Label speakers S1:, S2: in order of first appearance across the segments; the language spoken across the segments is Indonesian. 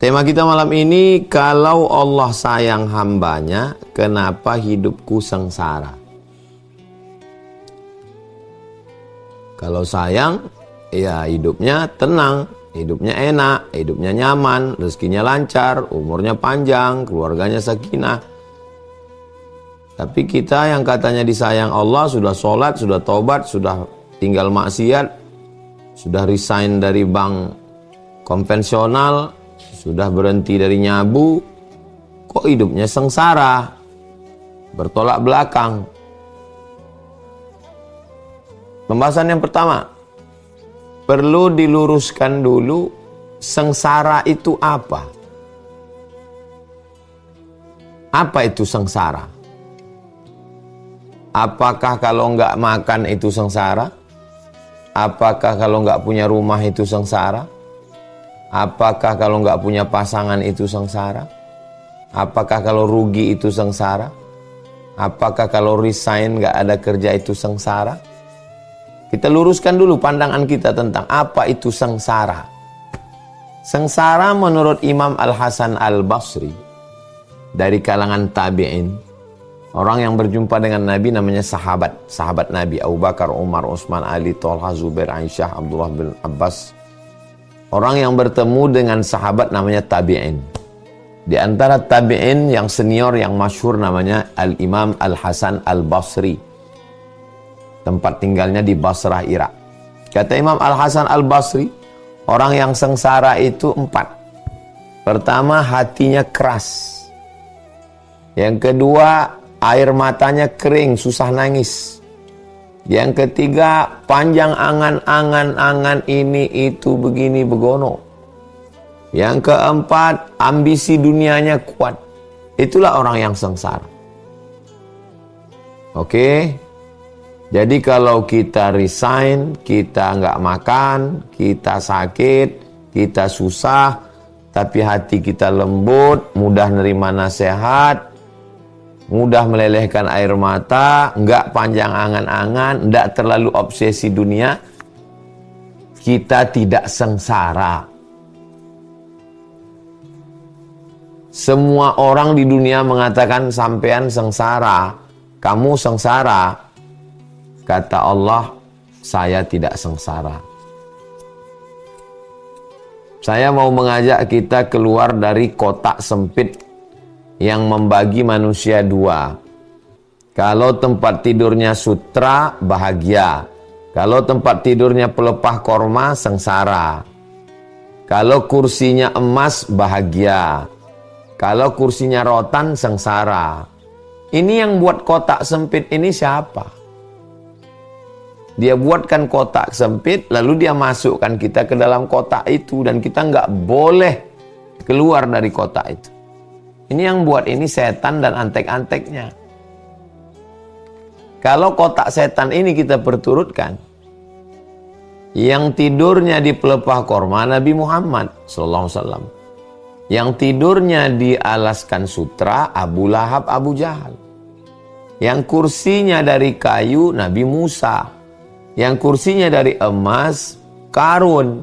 S1: Tema kita malam ini, kalau Allah sayang hambanya, kenapa hidupku sengsara? Kalau sayang, ya hidupnya tenang, hidupnya enak, hidupnya nyaman, rezekinya lancar, umurnya panjang, keluarganya sakinah. Tapi kita yang katanya disayang Allah, sudah sholat, sudah tobat, sudah tinggal maksiat, sudah resign dari bank konvensional, sudah berhenti dari nyabu, kok hidupnya sengsara, bertolak belakang. Pembahasan yang pertama, perlu diluruskan dulu, sengsara itu apa? Apa itu sengsara? Apakah kalau nggak makan itu sengsara? Apakah kalau nggak punya rumah itu sengsara? Apakah kalau nggak punya pasangan itu sengsara? Apakah kalau rugi itu sengsara? Apakah kalau resign nggak ada kerja itu sengsara? Kita luruskan dulu pandangan kita tentang apa itu sengsara. Sengsara menurut Imam Al-Hasan Al-Basri, dari kalangan tabi'in, orang yang berjumpa dengan Nabi namanya sahabat Nabi, Abu Bakar, Umar, Utsman, Ali, Thalha, Zubair, Aisyah, Abdullah bin Abbas. Orang yang bertemu dengan sahabat namanya tabi'in. Di antara tabi'in yang senior, yang masyhur namanya Al-Imam Al-Hasan Al-Basri. Tempat tinggalnya di Basrah, Irak. Kata Imam Al-Hasan Al-Basri, orang yang sengsara itu 4. Pertama, hatinya keras. Yang kedua, air matanya kering, susah nangis. Yang ketiga, panjang angan-angan ini itu begini begono. Yang keempat, ambisi dunianya kuat. Itulah orang yang sengsara. Oke? Jadi kalau kita resign, kita nggak makan, kita sakit, kita susah, tapi hati kita lembut, mudah nerima nasihat, mudah melelehkan air mata, enggak panjang angan-angan, enggak terlalu obsesi dunia, kita tidak sengsara. Semua orang di dunia mengatakan sampean sengsara, kamu sengsara. Kata Allah, saya tidak sengsara. Saya mau mengajak kita keluar dari kotak sempit yang membagi manusia 2. Kalau tempat tidurnya sutra, bahagia. Kalau tempat tidurnya pelepah korma, sengsara. Kalau kursinya emas, bahagia. Kalau kursinya rotan, sengsara. Ini yang buat kotak sempit ini siapa? Dia buatkan kotak sempit, lalu dia masukkan kita ke dalam kotak itu, dan kita nggak boleh keluar dari kotak itu. Ini yang buat ini setan dan antek-anteknya. Kalau kotak setan ini kita perturutkan, yang tidurnya di pelepah korma Nabi Muhammad SAW, yang tidurnya di alaskan sutra Abu Lahab, Abu Jahal, yang kursinya dari kayu Nabi Musa, yang kursinya dari emas Karun.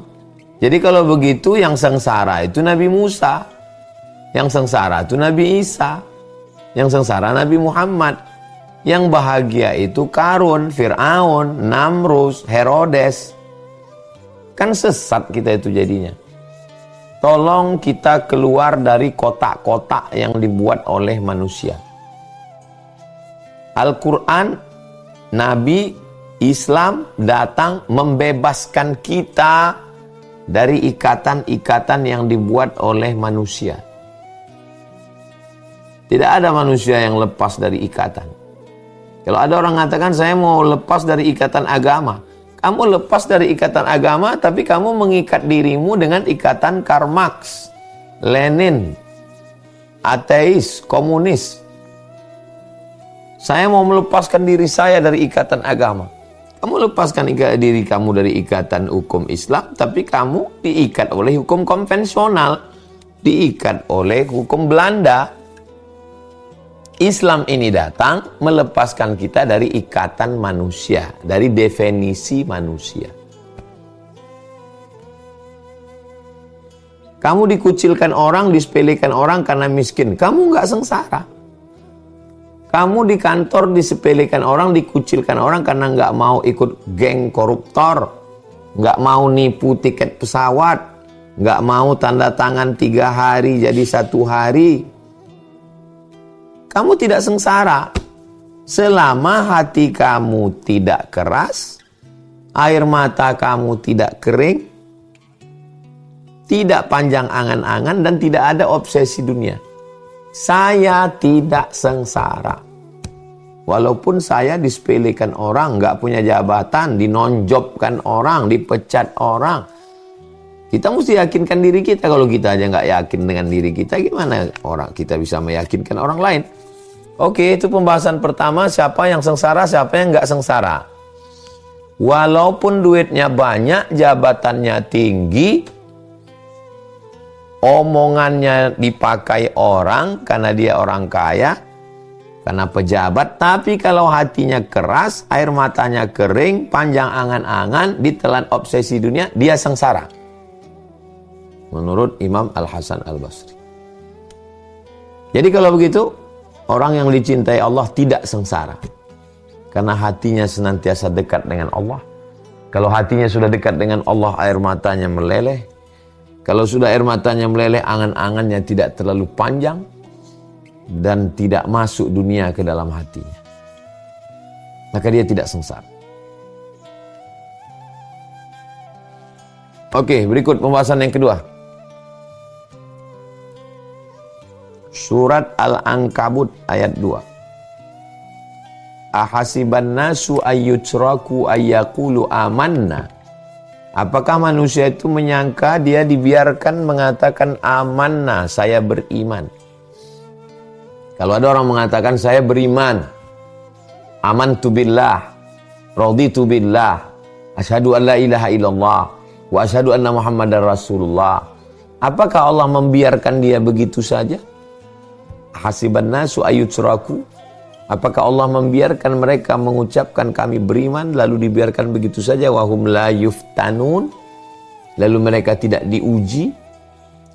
S1: Jadi kalau begitu yang sengsara itu Nabi Musa, yang sengsara itu Nabi Isa, yang sengsara Nabi Muhammad, yang bahagia itu Karun, Fir'aun, Namrus, Herodes. Kan sesat kita itu jadinya. Tolong kita keluar dari kotak-kotak yang dibuat oleh manusia. Al-Quran, Nabi, Islam datang membebaskan kita dari ikatan-ikatan yang dibuat oleh manusia. Tidak ada manusia yang lepas dari ikatan. Kalau ada orang mengatakan saya mau lepas dari ikatan agama. Kamu lepas dari ikatan agama, tapi kamu mengikat dirimu dengan ikatan Karl Marx, Lenin, ateis, komunis. Saya mau melepaskan diri saya dari ikatan agama. Kamu lepaskan diri kamu dari ikatan hukum Islam, tapi kamu diikat oleh hukum konvensional, diikat oleh hukum Belanda. Islam ini datang melepaskan kita dari ikatan manusia, dari definisi manusia. Kamu dikucilkan orang, disepelekan orang karena miskin. Kamu nggak sengsara. Kamu di kantor disepelekan orang, dikucilkan orang karena nggak mau ikut geng koruptor, nggak mau nipu tiket pesawat, nggak mau tanda tangan 3 hari jadi 1 hari. Kamu tidak sengsara. Selama hati kamu tidak keras, air mata kamu tidak kering, tidak panjang angan-angan, dan tidak ada obsesi dunia. Saya tidak sengsara. Walaupun saya disepelekan orang, nggak punya jabatan, dinonjobkan orang, dipecat orang. Kita mesti yakinkan diri kita. Kalau kita aja nggak yakin dengan diri kita, gimana kita bisa meyakinkan orang lain? Oke, itu pembahasan pertama, siapa yang sengsara, siapa yang nggak sengsara. Walaupun duitnya banyak, jabatannya tinggi, omongannya dipakai orang karena dia orang kaya, karena pejabat, tapi kalau hatinya keras, air matanya kering, panjang angan-angan, ditelan obsesi dunia, dia sengsara. Menurut Imam Al-Hasan Al-Basri. Jadi kalau begitu, orang yang dicintai Allah tidak sengsara. Karena hatinya senantiasa dekat dengan Allah. Kalau hatinya sudah dekat dengan Allah, air matanya meleleh. Kalau sudah air matanya meleleh, angan-angannya tidak terlalu panjang. Dan tidak masuk dunia ke dalam hatinya. Maka dia tidak sengsara. Oke, berikut pembahasan yang kedua. Surat Al-Ankabut ayat 2. Ahasiban nasu ayyutraku ayyaqulu amanna. Apakah manusia itu menyangka dia dibiarkan mengatakan amanna, saya beriman. Kalau ada orang mengatakan saya beriman, amantu billah, raditu billah, asyhadu an la ilaha illallah, wa asyhadu anna muhammadar rasulullah. Apakah Allah membiarkan dia begitu saja? Hasiban nasu ayyutraku. Apakah Allah membiarkan mereka mengucapkan kami beriman lalu dibiarkan begitu saja, wahum la yuftanun, lalu mereka tidak diuji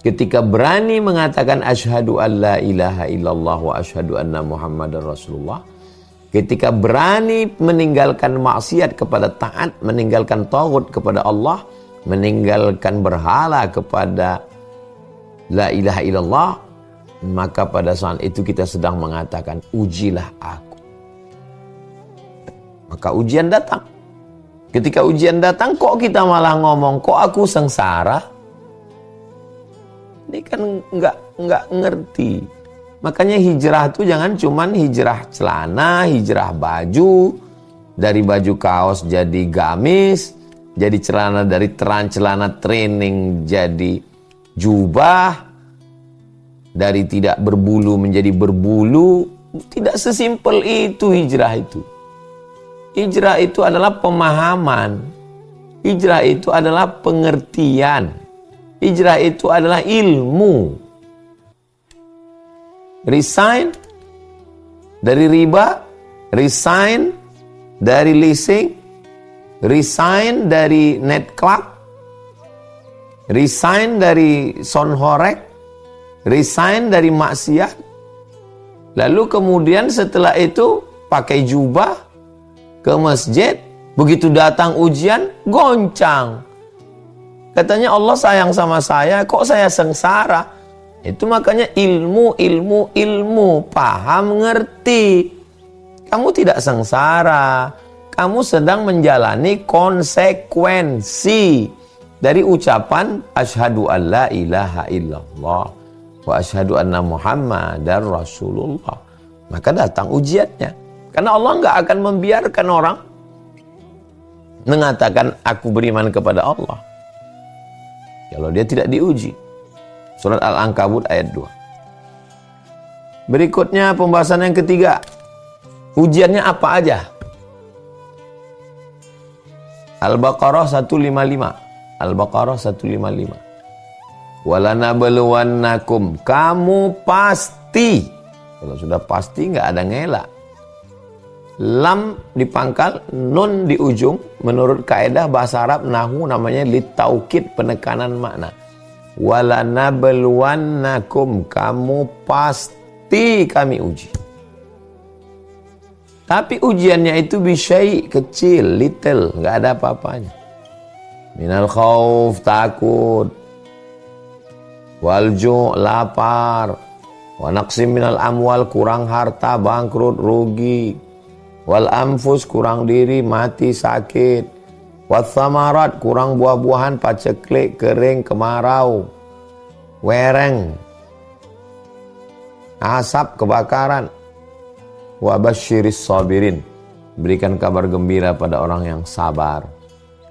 S1: ketika berani mengatakan asyhadu an la ilaha illallah wa asyhadu anna muhammadar rasulullah, ketika berani meninggalkan maksiat kepada taat, meninggalkan taghut kepada Allah, meninggalkan berhala kepada la ilaha illallah, maka pada saat itu kita sedang mengatakan, ujilah aku. Maka ujian datang. Ketika ujian datang, kok kita malah ngomong, kok aku sengsara? Ini kan nggak ngerti. Makanya hijrah itu jangan cuman hijrah celana, hijrah baju, dari baju kaos jadi gamis, jadi celana dari celana training jadi jubah, dari tidak berbulu menjadi berbulu. Tidak sesimpel itu hijrah itu. Hijrah itu adalah pemahaman. Hijrah itu adalah pengertian. Hijrah itu adalah ilmu. Resign dari riba, resign dari leasing, resign dari net club, resign dari sonhorek, resign dari maksiat. Lalu kemudian setelah itu pakai jubah ke masjid. Begitu datang ujian, goncang. Katanya Allah sayang sama saya, kok saya sengsara? Itu makanya ilmu, paham, ngerti. Kamu tidak sengsara. Kamu sedang menjalani konsekuensi dari ucapan asyhadu an la ilaha illallah wa asyhadu anna muhammadar rasulullah. Maka datang ujiannya. Karena Allah nggak akan membiarkan orang mengatakan aku beriman kepada Allah kalau dia tidak diuji. Surat Al-Ankabut ayat 2. Berikutnya pembahasan yang ketiga. Ujiannya apa aja? Al-Baqarah 155. Al-Baqarah 155. Walanabluwannakum, kamu pasti. Kalau sudah pasti nggak ada ngelak. Lam di pangkal, nun di ujung. Menurut kaidah bahasa Arab nahwu namanya litaukid, penekanan makna. walanabluwannakum, kamu pasti kami uji. Tapi ujiannya itu bisyai, kecil, little, nggak ada apa-apanya. Minal khauf, takut, wal ju', lapar, wa naqsim minal amwal, kurang harta, bangkrut, rugi, wal anfus, kurang diri, mati, sakit, wat thamarat, kurang buah-buahan, paceklik, kering, kemarau, wereng, asap, kebakaran. Wa basyiris sabirin, berikan kabar gembira pada orang yang sabar.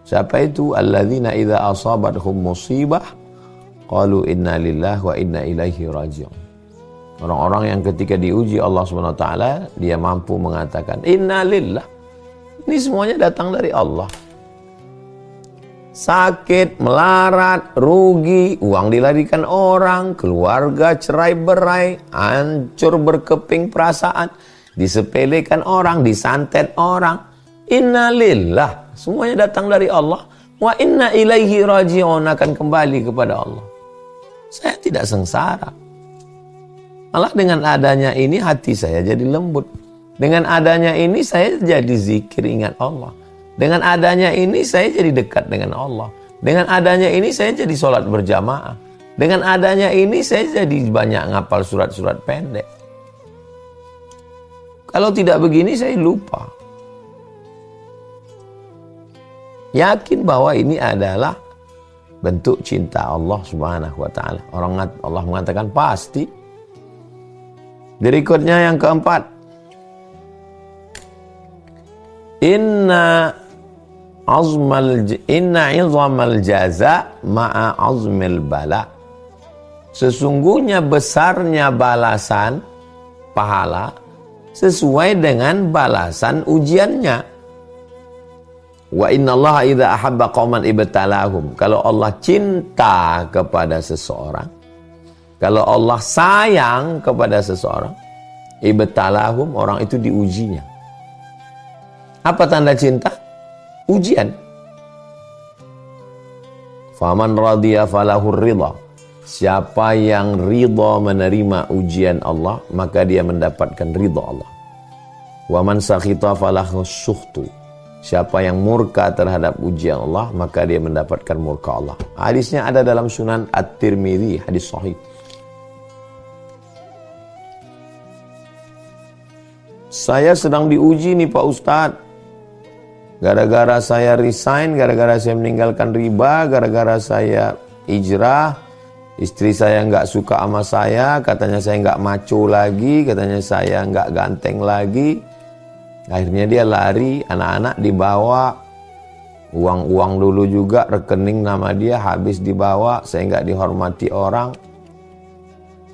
S1: Siapa itu? Alladzina idza asabathum musibah qalu inna lillahi wa inna ilaihi raji'un. Orang-orang yang ketika diuji Allah SWT, dia mampu mengatakan inna lillah. Ini semuanya datang dari Allah. Sakit, melarat, rugi, uang dilarikan orang, keluarga cerai-berai, hancur berkeping perasaan, disepelekan orang, disantet orang. Inna lillah, semuanya datang dari Allah. Wa inna ilaihi raji'un, akan kembali kepada Allah. Saya tidak sengsara. Malah dengan adanya ini hati saya jadi lembut. Dengan adanya ini saya jadi zikir ingat Allah. Dengan adanya ini saya jadi dekat dengan Allah. Dengan adanya ini saya jadi sholat berjamaah. Dengan adanya ini saya jadi banyak ngapal surat-surat pendek. Kalau tidak begini saya lupa. Yakin bahwa ini adalah bentuk cinta Allah Subhanahu wa taala. Allah mengatakan pasti. Berikutnya yang keempat. Inna izamal jaza ma'a azmil bala. Sesungguhnya besarnya balasan pahala sesuai dengan balasan ujiannya. Wa innallaha idza ahabba qauman ibtalahum. Kalau Allah cinta kepada seseorang, kalau Allah sayang kepada seseorang, ibtalahum, orang itu diujinya. Apa tanda cinta? Ujian. Faman radiya falahur ridha. Siapa yang ridha menerima ujian Allah, maka dia mendapatkan ridha Allah. Wa man sakhita falahu sukhtu. Siapa yang murka terhadap ujian Allah, maka dia mendapatkan murka Allah. Hadisnya ada dalam Sunan At-Tirmidzi, hadis sahih. Saya sedang diuji nih Pak Ustadz. Gara-gara saya resign, gara-gara saya meninggalkan riba, gara-gara saya hijrah, istri saya nggak suka sama saya, katanya saya nggak maco lagi, katanya saya nggak ganteng lagi. Akhirnya dia lari, anak-anak dibawa, uang-uang dulu juga, rekening nama dia habis dibawa, saya nggak dihormati orang.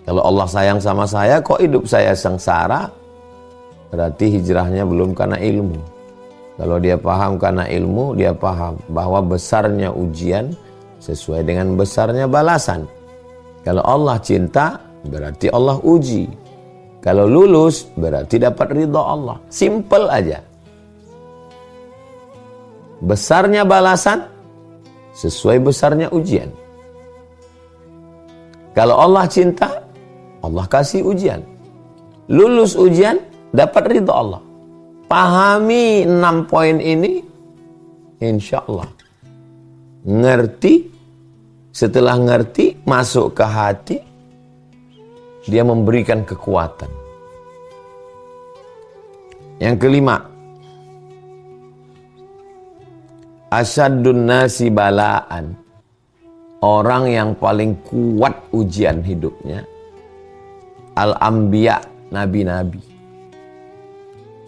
S1: Kalau Allah sayang sama saya, kok hidup saya sengsara? Berarti hijrahnya belum karena ilmu. Kalau dia paham karena ilmu, dia paham bahwa besarnya ujian sesuai dengan besarnya balasan. Kalau Allah cinta, berarti Allah uji. Kalau lulus, berarti dapat ridha Allah. Simple aja. Besarnya balasan sesuai besarnya ujian. Kalau Allah cinta, Allah kasih ujian. Lulus ujian, dapat ridha Allah. Pahami 6 poin ini, insya Allah. Ngerti, setelah ngerti, masuk ke hati, dia memberikan kekuatan. Yang kelima, asyadun nasi balaan. Orang yang paling kuat ujian hidupnya, al-anbiya, nabi-nabi.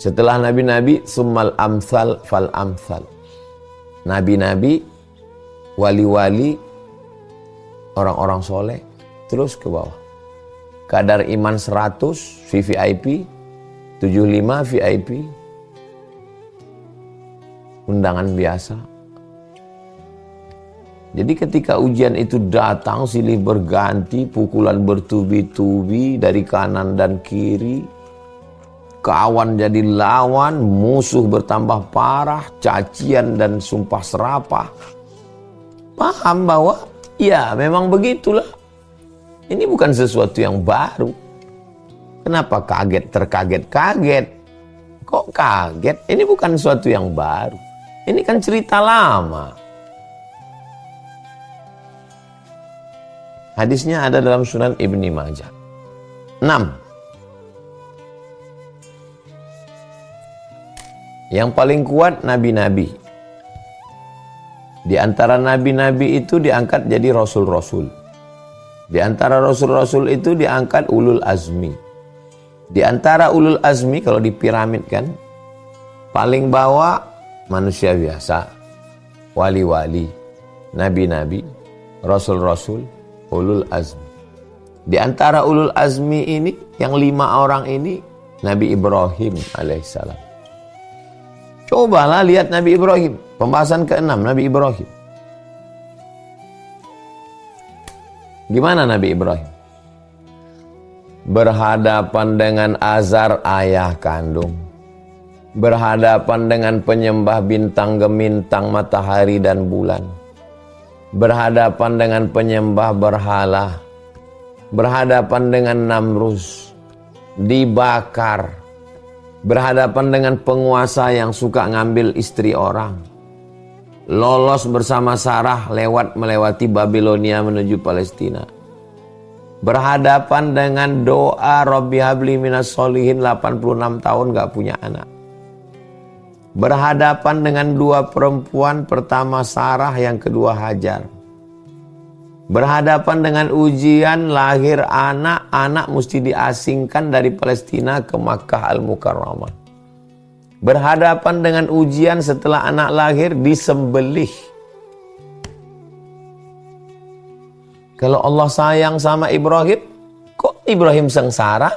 S1: Setelah nabi-nabi, summal amsal fal amsal. Nabi-nabi, wali-wali, orang-orang soleh, terus ke bawah. Kadar iman 100 VVIP, 75 VIP, undangan biasa. Jadi ketika ujian itu datang, silih berganti, pukulan bertubi-tubi dari kanan dan kiri, kawan jadi lawan, musuh bertambah parah, cacian dan sumpah serapah. Paham bahwa Ya, memang begitulah. Ini bukan sesuatu yang baru. Kenapa terkaget-kaget? Kok kaget? Ini bukan sesuatu yang baru. Ini kan cerita lama. Hadisnya ada dalam Sunan Ibni Majah. 6. Yang paling kuat nabi-nabi. Di antara nabi-nabi itu diangkat jadi rasul-rasul. Di antara rasul-rasul itu diangkat ulul azmi. Di antara ulul azmi kalau dipiramidkan, paling bawah manusia biasa, wali-wali, nabi-nabi, rasul-rasul, ulul azmi. Di antara ulul azmi ini, yang 5 orang ini, Nabi Ibrahim alaihissalam. Cobalah lihat Nabi Ibrahim. Pembahasan ke-6, Nabi Ibrahim. Gimana Nabi Ibrahim? Berhadapan dengan Azar ayah kandung. Berhadapan dengan penyembah bintang gemintang, matahari dan bulan. Berhadapan dengan penyembah berhala. Berhadapan dengan Namrus. Dibakar. Berhadapan dengan penguasa yang suka ngambil istri orang. Lolos bersama Sarah melewati Babilonia menuju Palestina. Berhadapan dengan doa Rabbi habli minas solihin, 86 tahun gak punya anak. Berhadapan dengan 2 perempuan, pertama Sarah, yang kedua Hajar. Berhadapan dengan ujian lahir anak mesti diasingkan dari Palestina ke Makkah Al-Mukarramah. Berhadapan dengan ujian setelah anak lahir disembelih. Kalau Allah sayang sama Ibrahim, kok Ibrahim sengsara?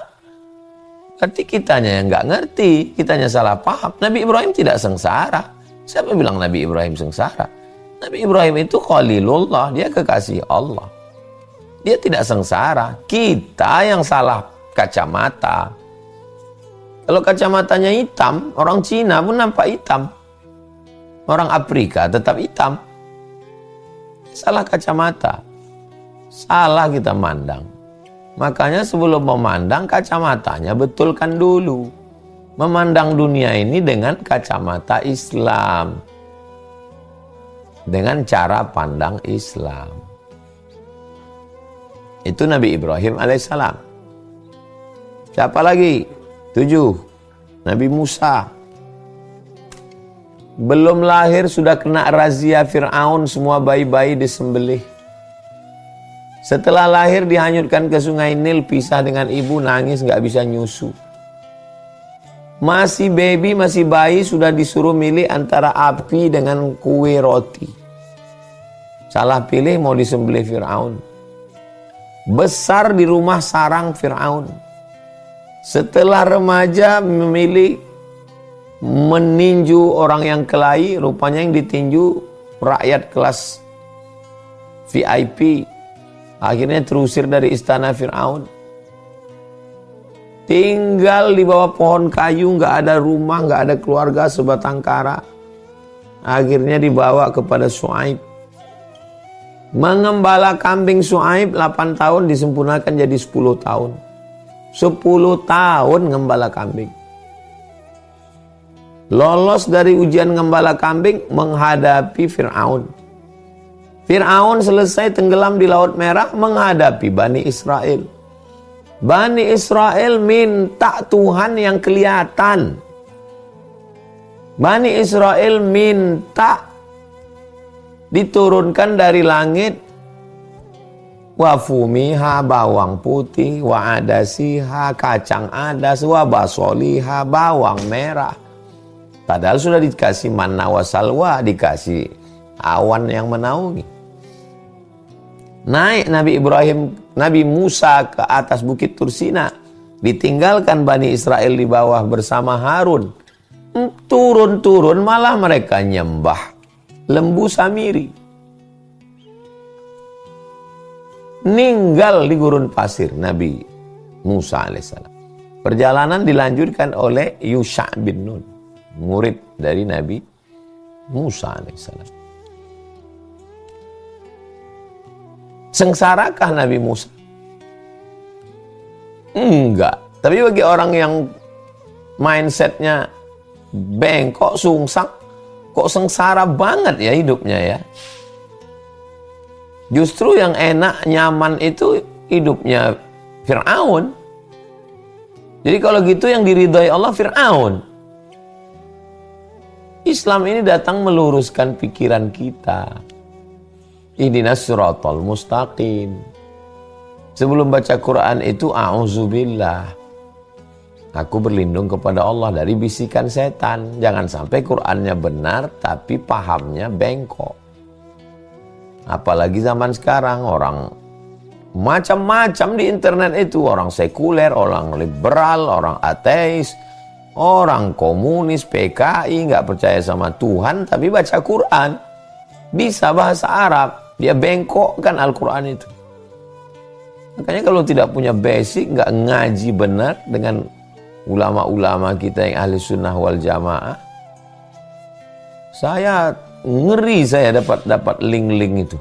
S1: Berarti kitanya yang nggak ngerti, kitanya salah paham. Nabi Ibrahim tidak sengsara. Siapa bilang Nabi Ibrahim sengsara? Nabi Ibrahim itu Khalilullah, dia kekasih Allah. Dia tidak sengsara. Kita yang salah kacamata. Kalau kacamatanya hitam, orang Cina pun nampak hitam. Orang Afrika tetap hitam. Salah kacamata. Salah kita mandang. Makanya sebelum memandang kacamatanya betulkan dulu. Memandang dunia ini dengan kacamata Islam. Dengan cara pandang Islam. Itu Nabi Ibrahim alaihissalam. Siapa lagi? 7. Nabi Musa. Belum lahir sudah kena razia Fir'aun, semua bayi-bayi disembelih. Setelah lahir dihanyutkan ke sungai Nil, pisah dengan ibu, nangis gak bisa nyusu. Masih baby, masih bayi, sudah disuruh milih antara api dengan kue roti. Salah pilih, mau disembelih Fir'aun. Besar di rumah sarang Fir'aun. Setelah remaja memilih meninju orang yang kelahi, rupanya yang ditinju rakyat kelas VIP. Akhirnya terusir dari istana Fir'aun. Tinggal di bawah pohon kayu, nggak ada rumah, nggak ada keluarga, sebatang kara. Akhirnya dibawa kepada Syuaib. Mengembala kambing Syuaib 8 tahun disempurnakan jadi 10 tahun. 10 tahun ngembala kambing. Lolos dari ujian ngembala kambing menghadapi Fir'aun. Fir'aun selesai tenggelam di Laut Merah menghadapi Bani Israel. Bani Israel minta Tuhan yang kelihatan. Bani Israel minta diturunkan dari langit wa fumiha, bawang putih, wa adasiha, kacang adas, wa basoliha, bawang merah. Padahal sudah dikasih manna wa salwa, dikasih awan yang menaungi. Naik Nabi Musa ke atas bukit Tursina, ditinggalkan Bani Israel di bawah bersama Harun. Turun-turun malah mereka nyembah lembu Samiri. Ninggal di gurun pasir Nabi Musa alaihissalam. Perjalanan dilanjutkan oleh Yusha bin Nun, murid dari Nabi Musa alaihissalam. Sengsarakah Nabi Musa? Enggak. Tapi bagi orang yang mindsetnya bengkok, sungsang, kok sengsara banget ya hidupnya ya. Justru yang enak, nyaman itu hidupnya Fir'aun. Jadi kalau gitu yang diridhai Allah Fir'aun. Islam ini datang meluruskan pikiran kita. Ihdinas siratal mustaqim. Sebelum baca Quran itu a'udzubillah. Aku berlindung kepada Allah dari bisikan setan. Jangan sampai Qurannya benar tapi pahamnya bengkok. Apalagi zaman sekarang orang macam-macam di internet itu. Orang sekuler, orang liberal, orang ateis, orang komunis, PKI, nggak percaya sama Tuhan tapi baca Quran. Bisa bahasa Arab, dia bengkokkan Al-Quran itu. Makanya kalau tidak punya basic, nggak ngaji benar dengan ulama-ulama kita yang ahli sunnah wal jamaah, saya ngeri saya dapat link-link itu.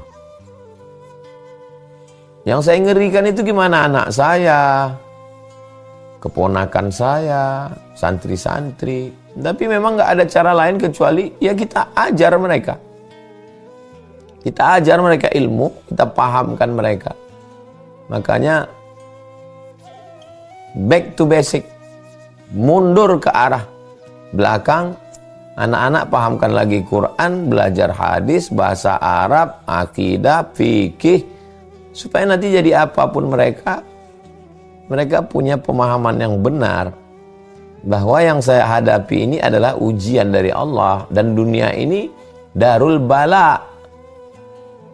S1: Yang saya ngerikan itu gimana anak saya, keponakan saya, santri-santri. Tapi memang nggak ada cara lain kecuali ya kita ajar mereka. Kita ajar mereka ilmu, kita pahamkan mereka. Makanya back to basic, mundur ke arah belakang. Anak-anak pahamkan lagi Quran, belajar hadis, bahasa Arab, akidah, fikih, supaya nanti jadi apapun mereka punya pemahaman yang benar bahwa yang saya hadapi ini adalah ujian dari Allah dan dunia ini darul bala,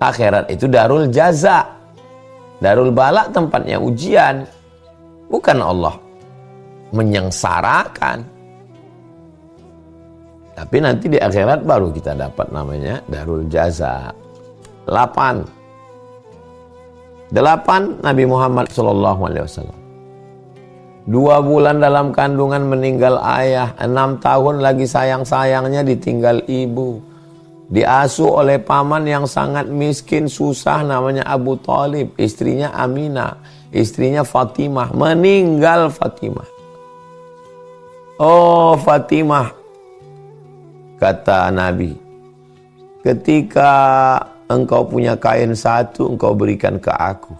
S1: akhirat itu darul jaza. Darul bala tempatnya ujian, bukan Allah menyengsarakan. Tapi nanti di akhirat baru kita dapat namanya darul jaza. 8 Nabi Muhammad SAW 2 bulan dalam kandungan meninggal ayah, 6 tahun lagi sayang-sayangnya ditinggal ibu, diasuh oleh paman yang sangat miskin susah namanya Abu Thalib, istrinya Aminah, istrinya Fatimah, meninggal Fatimah. Oh Fatimah, kata Nabi, ketika engkau punya kain satu, engkau berikan ke aku.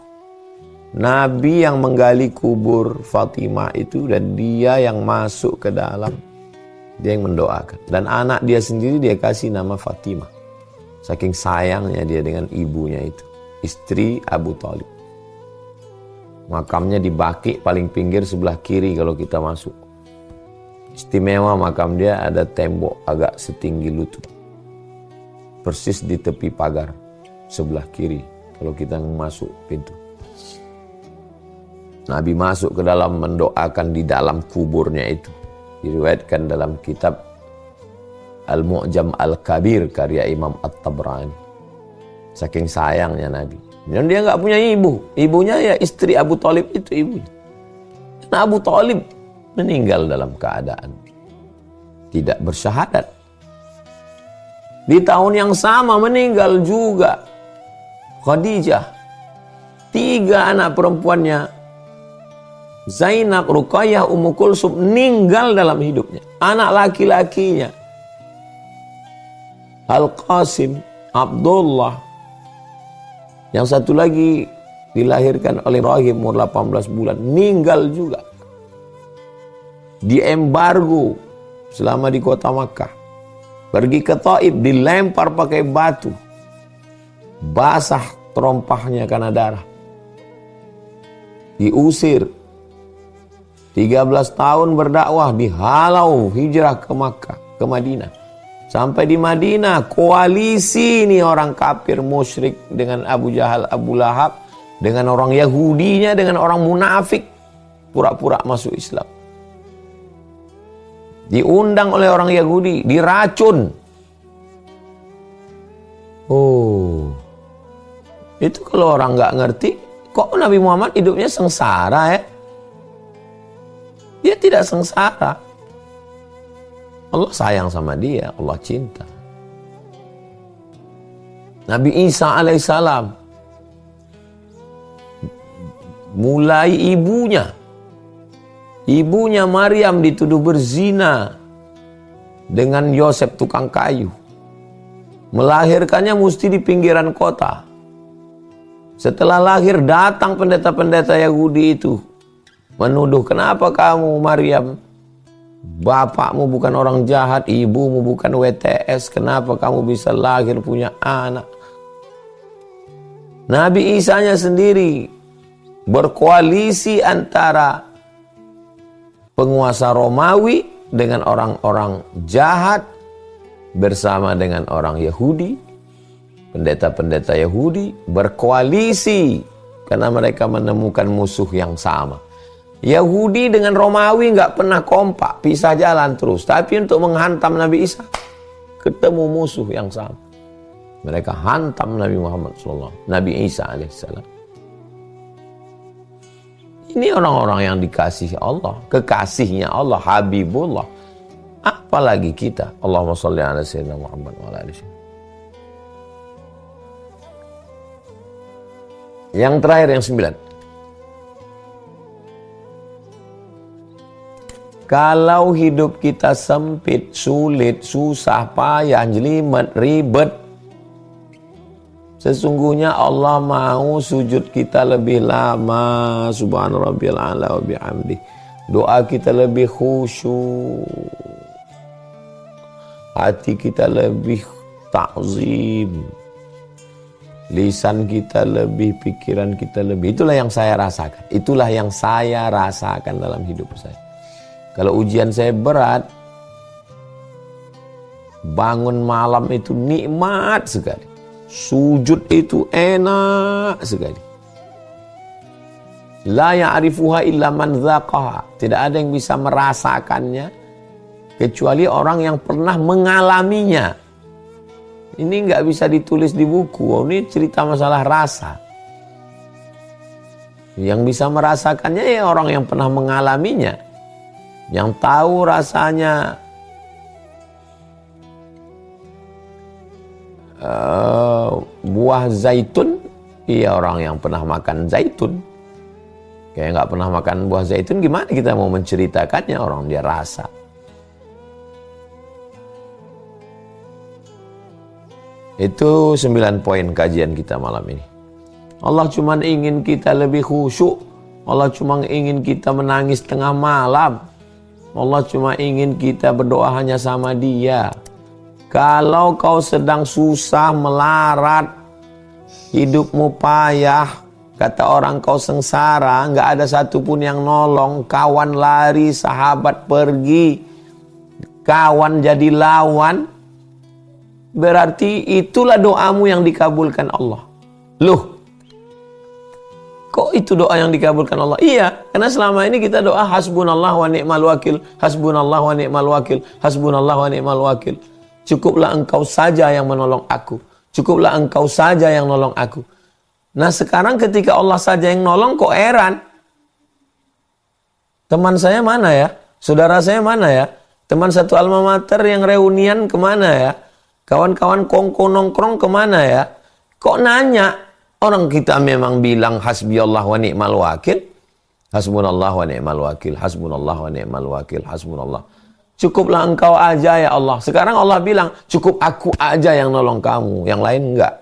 S1: Nabi yang menggali kubur Fatimah itu dan dia yang masuk ke dalam, dia yang mendoakan. Dan anak dia sendiri dia kasih nama Fatimah. Saking sayangnya dia dengan ibunya itu, istri Abu Thalib. Makamnya di Baqi paling pinggir sebelah kiri kalau kita masuk. Istimewa makam dia, ada tembok agak setinggi lutut. Persis di tepi pagar sebelah kiri kalau kita masuk pintu. Nabi masuk ke dalam mendoakan di dalam kuburnya itu. Diriwayatkan dalam kitab Al-Mu'jam Al-Kabir karya Imam At-Tabrani. Saking sayangnya Nabi. Dan dia nggak punya ibu. Ibunya ya istri Abu Thalib itu ibunya. Nah Abu Thalib meninggal dalam keadaan tidak bersyahadat. Di tahun yang sama meninggal juga Khadijah. 3 anak perempuannya, Zainab, Ruqayyah, Ummu Kulsum, meninggal dalam hidupnya. Anak laki-lakinya Al-Qasim, Abdullah. Yang satu lagi dilahirkan oleh Ibrahim umur 18 bulan, meninggal juga. Diembargo selama di kota Makkah. Pergi ke Taif, dilempar pakai batu. Basah terompahnya karena darah. Diusir. 13 tahun berdakwah, dihalau hijrah ke Makkah, ke Madinah. Sampai di Madinah, koalisi nih orang kafir musyrik dengan Abu Jahal, Abu Lahab, dengan orang Yahudinya, dengan orang munafik, pura-pura masuk Islam. Diundang oleh orang Yahudi, diracun. Oh, itu kalau orang nggak ngerti, kok Nabi Muhammad hidupnya sengsara ya? Dia tidak sengsara. Allah sayang sama dia, Allah cinta. Nabi Isa alaihissalam Mulai ibunya Maryam dituduh berzina dengan Yosef tukang kayu. Melahirkannya mesti di pinggiran kota. Setelah lahir datang pendeta-pendeta Yahudi itu menuduh, kenapa kamu Maryam, bapakmu bukan orang jahat, ibumu bukan WTS, kenapa kamu bisa lahir punya anak? Nabi Isa-nya sendiri berkoalisi antara penguasa Romawi dengan orang-orang jahat bersama dengan orang Yahudi, pendeta-pendeta Yahudi berkoalisi karena mereka menemukan musuh yang sama. Yahudi dengan Romawi nggak pernah kompak, pisah jalan terus. Tapi untuk menghantam Nabi Isa, ketemu musuh yang sama. Mereka hantam Nabi Muhammad SAW, Nabi Isa alaihissalam. Ini orang-orang yang dikasihi Allah, kekasihnya Allah, Habibullah. Apalagi kita. Allahumma sholli ala sayyidina Muhammad wa ala alihi. Yang terakhir, yang 9. Kalau hidup kita sempit, sulit, susah, payah, jelimet, ribet, sesungguhnya Allah mau sujud kita lebih lama. Subhana rabbiyal a'la wa bihamdi. Doa kita lebih khusyuk. Hati kita lebih ta'zim. Lisan kita lebih, pikiran kita lebih. Itulah yang saya rasakan. Itulah yang saya rasakan dalam hidup saya. Kalau ujian saya berat, bangun malam itu nikmat sekali. Sujud itu enak sekali. La ya'rifuha illa man dzaqaha. Tidak ada yang bisa merasakannya kecuali orang yang pernah mengalaminya. Ini nggak bisa ditulis di buku. Oh, ini cerita masalah rasa. Yang bisa merasakannya ya orang yang pernah mengalaminya. Yang tahu rasanya buah zaitun, iya orang yang pernah makan zaitun. Kayak nggak pernah makan buah zaitun, gimana kita mau menceritakannya? Orang dia rasa. Itu 9 poin kajian kita malam ini. Allah cuma ingin kita lebih khusyuk. Allah cuma ingin kita menangis tengah malam. Allah cuma ingin kita berdoa hanya sama Dia. Kalau kau sedang susah, melarat, hidupmu payah, kata orang kau sengsara, nggak ada satupun yang nolong, kawan lari, sahabat pergi, kawan jadi lawan, berarti itulah doamu yang dikabulkan Allah. Loh, kok itu doa yang dikabulkan Allah? Iya, karena selama ini kita doa hasbunallah wa ni'mal wakil, hasbunallah wa ni'mal wakil, hasbunallah wa ni'mal wakil. Cukuplah engkau saja yang menolong aku. Cukuplah engkau saja yang nolong aku. Nah sekarang ketika Allah saja yang nolong, kok heran? Teman saya mana ya? Saudara saya mana ya? Teman satu alma mater yang reunian kemana ya? Kawan-kawan kongko nongkrong kemana ya? Kok nanya? Orang kita memang bilang hasbiyallah wa ni'mal wakil. Hasbunallah wa ni'mal wakil. Hasbunallah wa ni'mal wakil. Hasbunallah. Cukuplah engkau aja ya Allah. Sekarang Allah bilang, cukup aku aja yang nolong kamu. Yang lain enggak.